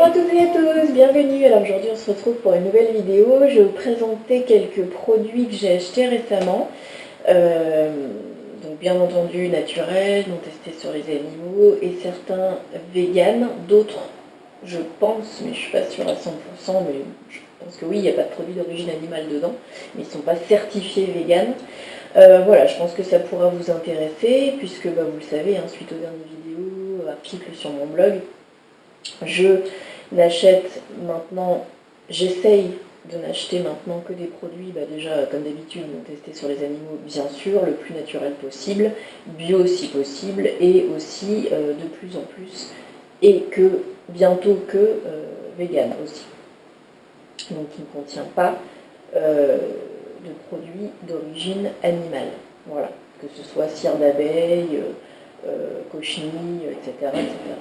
Bonjour à toutes et à tous, bienvenue. Alors aujourd'hui on se retrouve pour une nouvelle vidéo. Je vais vous présenter quelques produits que j'ai achetés récemment. Donc bien entendu naturels, non testés sur les animaux et certains véganes, d'autres je pense, mais je suis pas sûre à 100%, mais je pense que oui, il n'y a pas de produits d'origine animale dedans, mais ils ne sont pas certifiés véganes. Voilà, je pense que ça pourra vous intéresser, puisque vous le savez, suite aux dernières vidéos, articles sur mon blog, je n'achète maintenant, j'essaye de n'acheter maintenant que des produits, déjà comme d'habitude, non testés sur les animaux, bien sûr, le plus naturel possible, bio si possible, et aussi de plus en plus, et que bientôt que vegan aussi. Donc qui ne contient pas de produits d'origine animale. Voilà, que ce soit cire d'abeille, cochenille, etc., etc.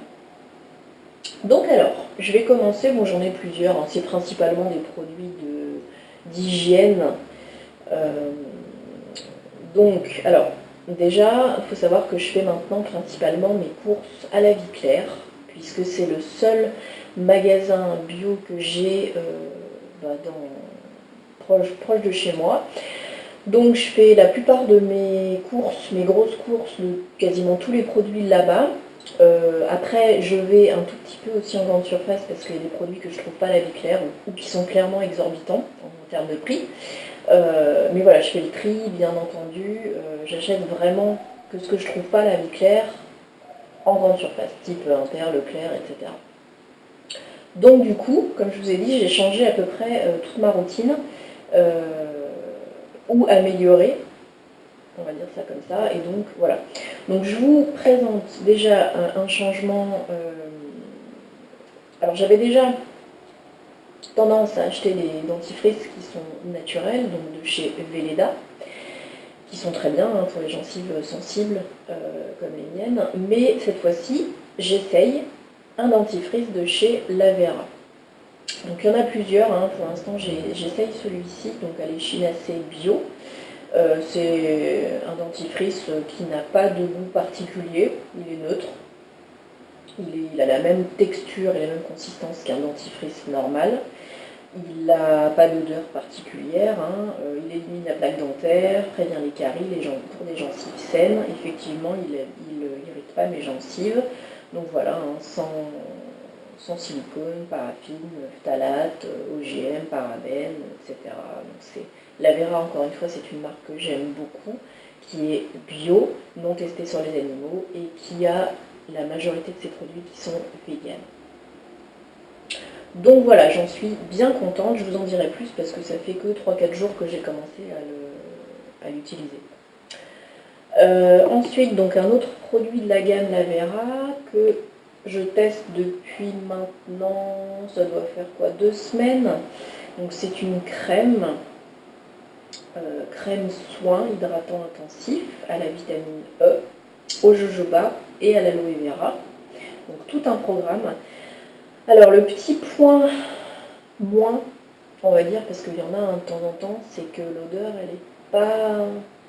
Donc alors, je vais commencer, bon j'en ai plusieurs, c'est principalement des produits d'hygiène. Donc, alors, déjà, il faut savoir que je fais maintenant principalement mes courses à la Vie Claire, puisque c'est le seul magasin bio que j'ai proche de chez moi. Donc je fais la plupart de mes courses, mes grosses courses, de quasiment tous les produits là-bas. Après, je vais un tout petit peu aussi en grande surface parce qu'il y a des produits que je ne trouve pas à la Vie Claire ou qui sont clairement exorbitants en termes de prix. Mais voilà, je fais le tri, bien entendu. J'achète vraiment que ce que je ne trouve pas à la Vie Claire en grande surface, type Inter, Leclerc, etc. Donc du coup, comme je vous ai dit, j'ai changé à peu près toute ma routine, ou amélioré, on va dire ça comme ça, et donc voilà. Donc je vous présente déjà un changement. Alors j'avais déjà tendance à acheter des dentifrices qui sont naturels, donc de chez Velleda, qui sont très bien pour les gencives sensibles comme les miennes, mais cette fois-ci j'essaye un dentifrice de chez Lavera. Donc il y en a plusieurs, pour l'instant j'essaye celui-ci, donc à l'échinacée bio. C'est un dentifrice qui n'a pas de goût particulier, il est neutre. Il a la même texture et la même consistance qu'un dentifrice normal. Il n'a pas d'odeur particulière, il élimine la plaque dentaire, prévient les caries, pour des gencives saines. Effectivement, il n'irrite pas mes gencives. Donc voilà, sans silicone, paraffine, phtalate, OGM, parabènes, etc. Donc Lavera, encore une fois, c'est une marque que j'aime beaucoup, qui est bio, non testée sur les animaux et qui a la majorité de ses produits qui sont véganes. Donc voilà, j'en suis bien contente, je vous en dirai plus parce que ça fait que 3-4 jours que j'ai commencé à l'utiliser. Ensuite, donc un autre produit de la gamme Lavera que je teste depuis maintenant, ça doit faire quoi, 2 semaines. Donc c'est une crème, crème soin hydratant intensif à la vitamine E, au jojoba et à l'aloe vera. Donc tout un programme. Alors le petit point moins, on va dire, parce qu'il y en a de temps en temps, c'est que l'odeur elle n'est pas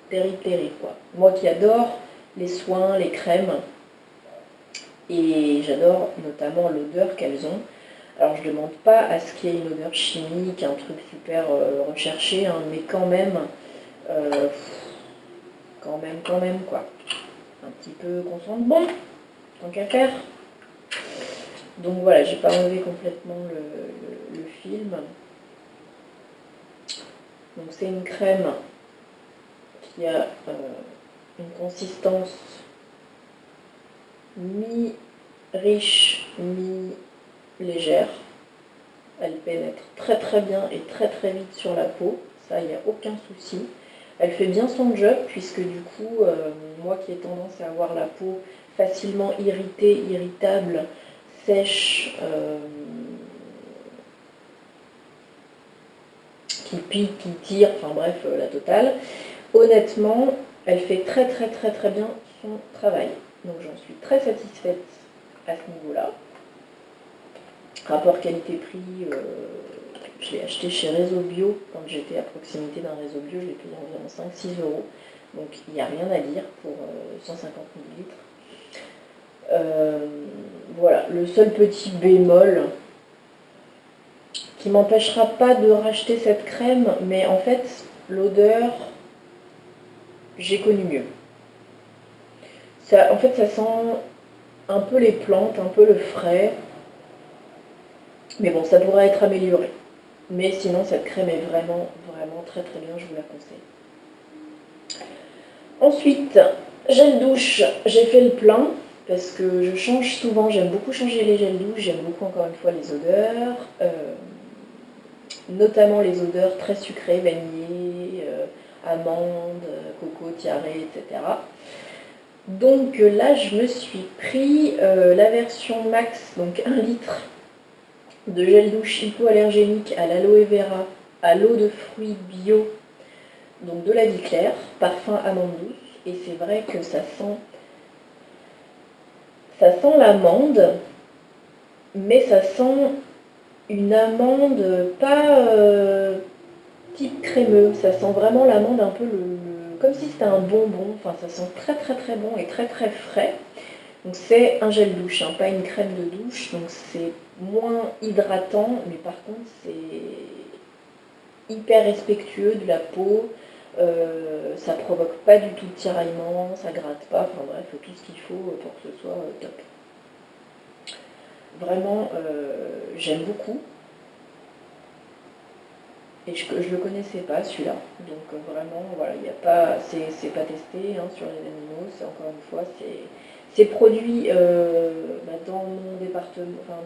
terrible quoi. Moi qui adore les soins, les crèmes, et j'adore notamment l'odeur qu'elles ont. Alors je ne demande pas à ce qu'il y ait une odeur chimique, un truc super recherché, mais quand même quoi. Un petit peu qu'on sente bon, tant qu'à faire. Donc voilà, j'ai pas enlevé complètement le film. Donc c'est une crème qui a une consistance mi-riche, mi-légère. Elle pénètre très bien et très vite sur la peau, ça il n'y a aucun souci. Elle fait bien son job puisque du coup, moi qui ai tendance à avoir la peau facilement irritée, irritable, sèche, qui pique, qui tire, enfin bref, la totale. Honnêtement, elle fait très bien son travail. Donc j'en suis très satisfaite à ce niveau-là. Rapport qualité-prix, je l'ai acheté chez Réseau Bio, quand j'étais à proximité d'un Réseau Bio, je l'ai payé environ 5-6 €. Donc il n'y a rien à dire pour 150 ml. Voilà, le seul petit bémol, qui m'empêchera pas de racheter cette crème, mais en fait, l'odeur, j'ai connu mieux. Ça, en fait, ça sent un peu les plantes, un peu le frais, mais bon, ça pourrait être amélioré. Mais sinon, cette crème est vraiment, vraiment très très bien, je vous la conseille. Ensuite, gel douche, j'ai fait le plein, parce que je change souvent, j'aime beaucoup changer les gels douche, j'aime beaucoup encore une fois les odeurs, notamment les odeurs très sucrées, vanillées, amandes, coco, tiaré, etc. Donc là, je me suis pris la version max, donc 1 litre de gel douche hypoallergénique à l'aloe vera, à l'eau de fruits bio, donc de la vie claire, parfum amande douce. Et c'est vrai que ça sent l'amande, mais ça sent une amande pas type crémeux. Ça sent vraiment l'amande un peu comme si c'était un bonbon. Enfin, ça sent très très très bon et très très frais. Donc c'est un gel douche, hein, pas une crème de douche, donc c'est moins hydratant, mais par contre c'est hyper respectueux de la peau, ça provoque pas du tout de tiraillement, ça gratte pas, enfin bref, tout ce qu'il faut pour que ce soit top. Vraiment, j'aime beaucoup, et je le connaissais pas celui-là, donc vraiment, voilà, il n'y a pas, c'est pas testé hein, sur les animaux, c'est encore une fois, c'est produit dans mon département, enfin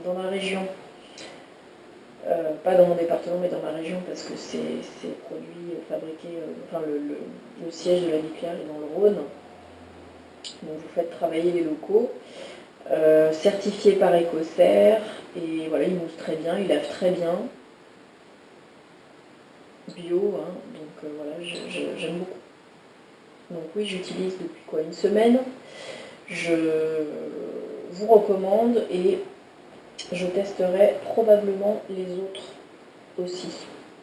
dans ma région, pas dans mon département mais dans ma région parce que c'est produit fabriqué, enfin le siège de la vie claire est dans le Rhône, donc vous faites travailler les locaux, certifié par Écossaire, et voilà, il mousse très bien, il lave très bien, bio, hein, donc voilà, j'aime beaucoup. Donc oui, j'utilise depuis quoi, une semaine. Je vous recommande et je testerai probablement les autres aussi.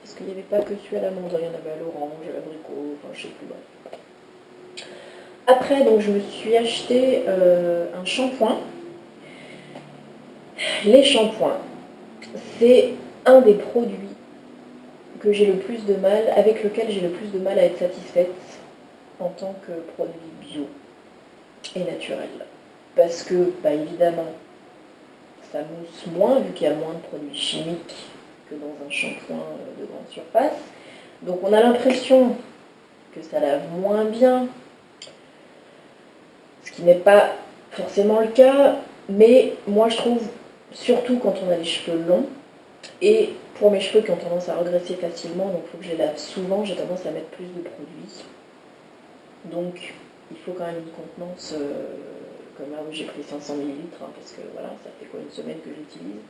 Parce qu'il n'y avait pas que celui à l'amande, il y en avait à l'orange, à l'abricot, enfin je sais plus. Bon. Après, donc je me suis acheté un shampoing. Les shampoings, c'est un des produits que j'ai le plus de mal, avec lequel j'ai le plus de mal à être satisfaite en tant que produit bio et naturel. Parce que, bah, évidemment, ça mousse moins, vu qu'il y a moins de produits chimiques que dans un shampoing de grande surface. Donc on a l'impression que ça lave moins bien, ce qui n'est pas forcément le cas, mais moi je trouve, surtout quand on a les cheveux longs, et pour mes cheveux qui ont tendance à regresser facilement, donc il faut que je les lave souvent, j'ai tendance à mettre plus de produits. Donc il faut quand même une contenance, comme là où j'ai pris 500 ml, hein, parce que voilà, ça fait quoi, une semaine que j'utilise,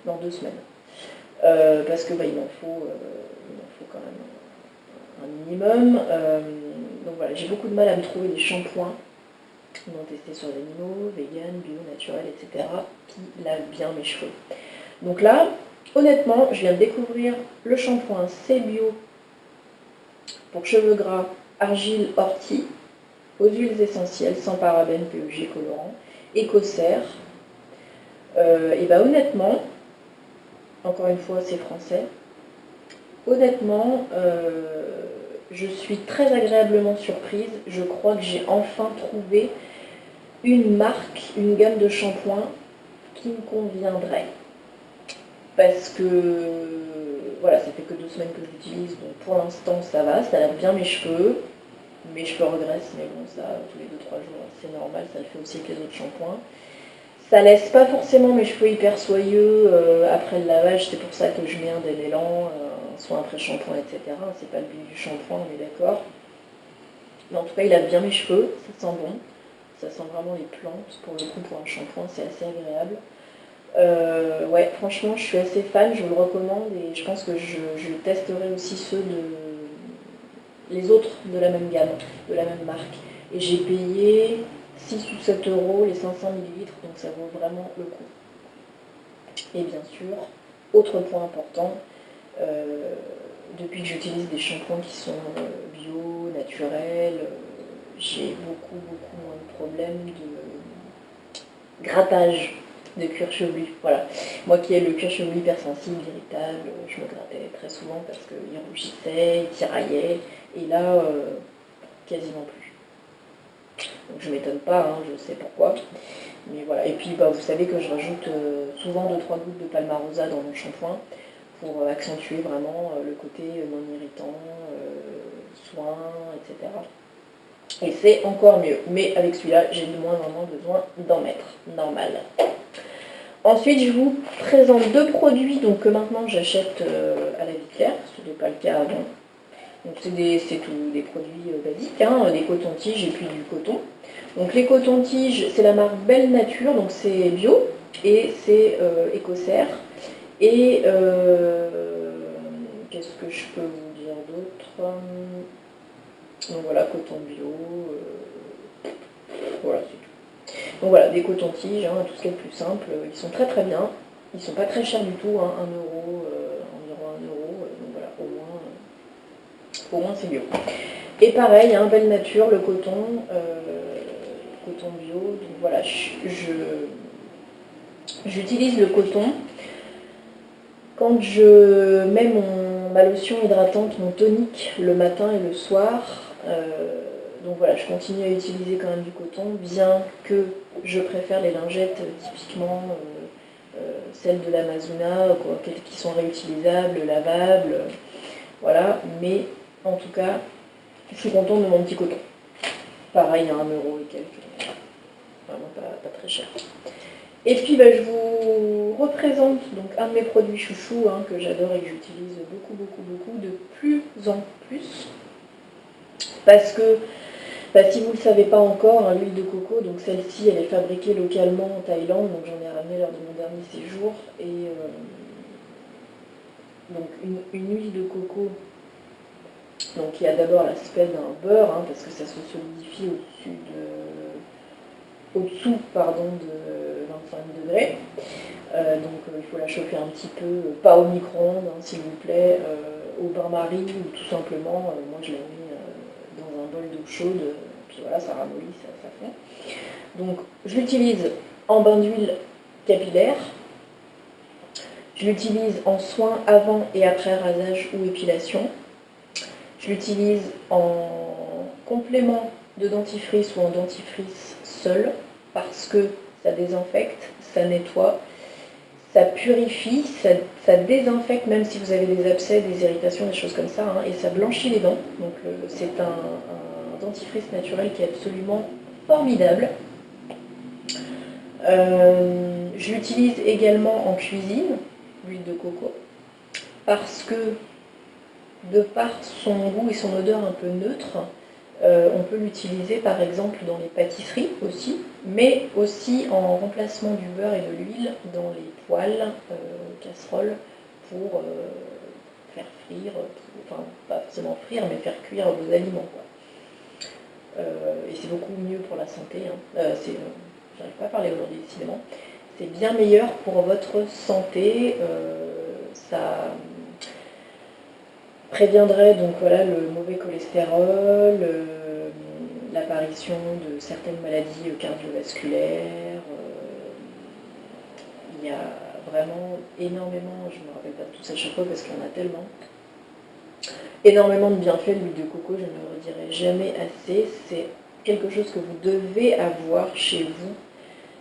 dans 2 semaines. Parce que bah, il m'en faut quand même un minimum. Donc voilà, j'ai beaucoup de mal à me trouver des shampoings non testés sur les animaux, vegan, bio, naturel, etc., qui lavent bien mes cheveux. Donc là, honnêtement, je viens de découvrir le shampoing C Bio pour cheveux gras, argile, ortie, aux huiles essentielles, sans parabènes, PEG, colorants, Écossaire. Et bah honnêtement, encore une fois, c'est français. Honnêtement, je suis très agréablement surprise. Je crois que j'ai enfin trouvé une marque, une gamme de shampoings qui me conviendrait. Parce que, voilà, ça fait que 2 semaines que j'utilise, donc pour l'instant ça va, ça lave bien mes cheveux regressent, mais bon, ça, tous les 2-3 jours, c'est normal, ça le fait aussi avec les autres shampoings. Ça laisse pas forcément mes cheveux hyper soyeux après le lavage, c'est pour ça que je mets un démêlant, soit un pré-shampoing, etc. C'est pas le but du shampoing, on est d'accord. Mais en tout cas, il lave bien mes cheveux, ça sent bon. Ça sent vraiment les plantes, pour le coup, pour un shampoing, c'est assez agréable. Ouais, franchement, je suis assez fan, je vous le recommande, et je pense que je testerai aussi les autres de la même gamme, de la même marque. Et j'ai payé 6 ou 7 euros les 500 ml, donc ça vaut vraiment le coup. Et bien sûr, autre point important, depuis que j'utilise des shampoings qui sont bio, naturels, j'ai beaucoup moins de problèmes de grattage. de cuir chevelu. Voilà. Moi qui ai le cuir chevelu hypersensible, irritable, je me grattais très souvent parce qu'il rougissait, il tiraillait, et là, quasiment plus. Donc je m'étonne pas, hein, je sais pourquoi. Mais voilà. Et puis vous savez que je rajoute souvent 2-3 gouttes de palmarosa dans mon shampoing pour accentuer vraiment le côté non irritant, soin, etc. Et c'est encore mieux. Mais avec celui-là, j'ai de moins en moins besoin d'en mettre. Normal. Ensuite, je vous présente 2 produits donc, que maintenant j'achète à la vie claire. Ce n'était pas le cas avant. Donc c'est tout des produits basiques, hein, des cotons-tiges et puis du coton. Donc les cotons-tiges, c'est la marque Belle Nature, donc c'est bio et c'est écossaire. Et qu'est-ce que je peux vous dire d'autre? Donc voilà, coton bio, voilà c'est tout. Donc voilà, des cotons-tiges, hein, tout ce qui est le plus simple, ils sont très très bien. Ils sont pas très chers du tout, hein, 1 euro, environ 1 euro, donc voilà, au moins c'est bio. Et pareil, hein, Belle Nature, le coton, coton bio, donc voilà, j'utilise le coton quand je mets ma lotion hydratante, mon tonique le matin et le soir. Donc voilà, je continue à utiliser quand même du coton, bien que je préfère les lingettes typiquement celles de l'Amazona, qui sont réutilisables, lavables, voilà, mais en tout cas, je suis contente de mon petit coton. Pareil, à 1 euro et quelques, vraiment pas très cher. Et puis je vous représente donc un de mes produits chouchous que j'adore et que j'utilise beaucoup, de plus en plus. Parce que, si vous ne le savez pas encore, l'huile de coco, donc celle-ci, elle est fabriquée localement en Thaïlande, donc j'en ai ramené lors de mon dernier séjour. Et donc une huile de coco, donc qui a d'abord l'aspect d'un beurre, parce que ça se solidifie au-dessous de 25 degrés. Donc il faut la chauffer un petit peu, pas au micro-ondes s'il vous plaît, au bain-marie ou tout simplement, moi je la mets dans un bol d'eau chaude, puis voilà, ça ramollit, ça fond. Donc je l'utilise en bain d'huile capillaire, je l'utilise en soin avant et après rasage ou épilation, je l'utilise en complément de dentifrice ou en dentifrice seul, parce que ça désinfecte, ça nettoie, ça purifie, ça désinfecte même si vous avez des abcès, des irritations, des choses comme ça, et ça blanchit les dents. Donc c'est un dentifrice naturel qui est absolument formidable. Je l'utilise également en cuisine, l'huile de coco, parce que de par son goût et son odeur un peu neutre, on peut l'utiliser par exemple dans les pâtisseries aussi, mais aussi en remplacement du beurre et de l'huile dans les poêles, casseroles, pour faire frire, enfin pas forcément frire, mais faire cuire vos aliments, quoi. Et c'est beaucoup mieux pour la santé. J'arrive pas à parler aujourd'hui décidément. C'est bien meilleur pour votre santé. Ça préviendrait donc voilà le mauvais cholestérol, l'apparition de certaines maladies cardiovasculaires. Il y a vraiment énormément, je ne me rappelle pas de tout ça à chaque fois parce qu'il y en a tellement, énormément de bienfaits de l'huile de coco, je ne le redirai jamais assez. C'est quelque chose que vous devez avoir chez vous,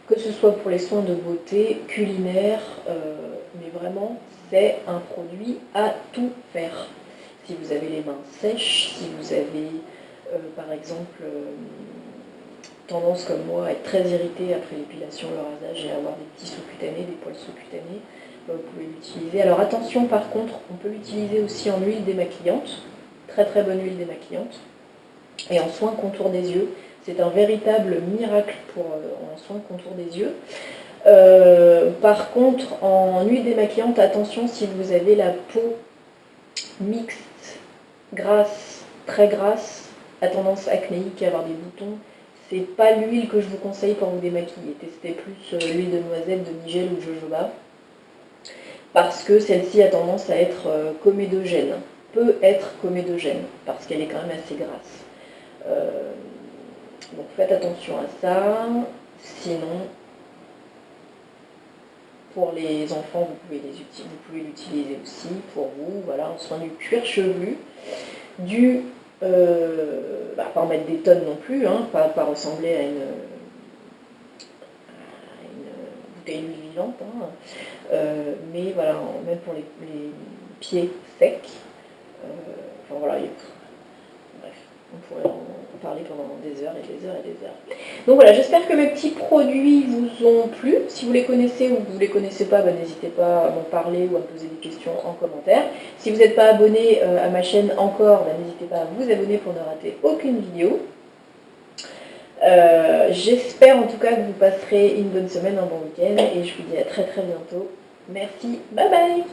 que ce soit pour les soins de beauté, culinaire, mais vraiment c'est un produit à tout faire. Si vous avez les mains sèches, si vous avez par exemple tendance comme moi à être très irrité après l'épilation, le rasage et à avoir des petits sous-cutanés, des poils sous-cutanés, vous pouvez l'utiliser. Alors attention par contre, on peut l'utiliser aussi en huile démaquillante, très très bonne huile démaquillante, et en soin contour des yeux. C'est un véritable miracle en soin contour des yeux. Par contre, en huile démaquillante, attention si vous avez la peau mixte, grasse, très grasse, à tendance acnéique, à avoir des boutons, c'est pas l'huile que je vous conseille pour vous démaquiller. Testez plus l'huile de noisette, de nigel ou de jojoba, parce que celle-ci a tendance à être comédogène, peut être comédogène, parce qu'elle est quand même assez grasse. Donc faites attention à ça, sinon Pour les enfants, vous pouvez l'utiliser aussi pour vous. Voilà, un soin du cuir chevelu, pas en mettre des tonnes non plus, hein, pas ressembler à une bouteille d'huile vivante, hein, mais voilà, même pour les pieds secs. Enfin voilà, bref, on pourrait en parler pendant des heures et des heures et des heures. Donc voilà, j'espère que mes petits produits vous ont plu. Si vous les connaissez ou que vous ne les connaissez pas, n'hésitez pas à m'en parler ou à me poser des questions en commentaire. Si vous n'êtes pas abonné à ma chaîne encore, n'hésitez pas à vous abonner pour ne rater aucune vidéo. J'espère en tout cas que vous passerez une bonne semaine, un bon week-end, et je vous dis à très très bientôt. Merci, bye bye.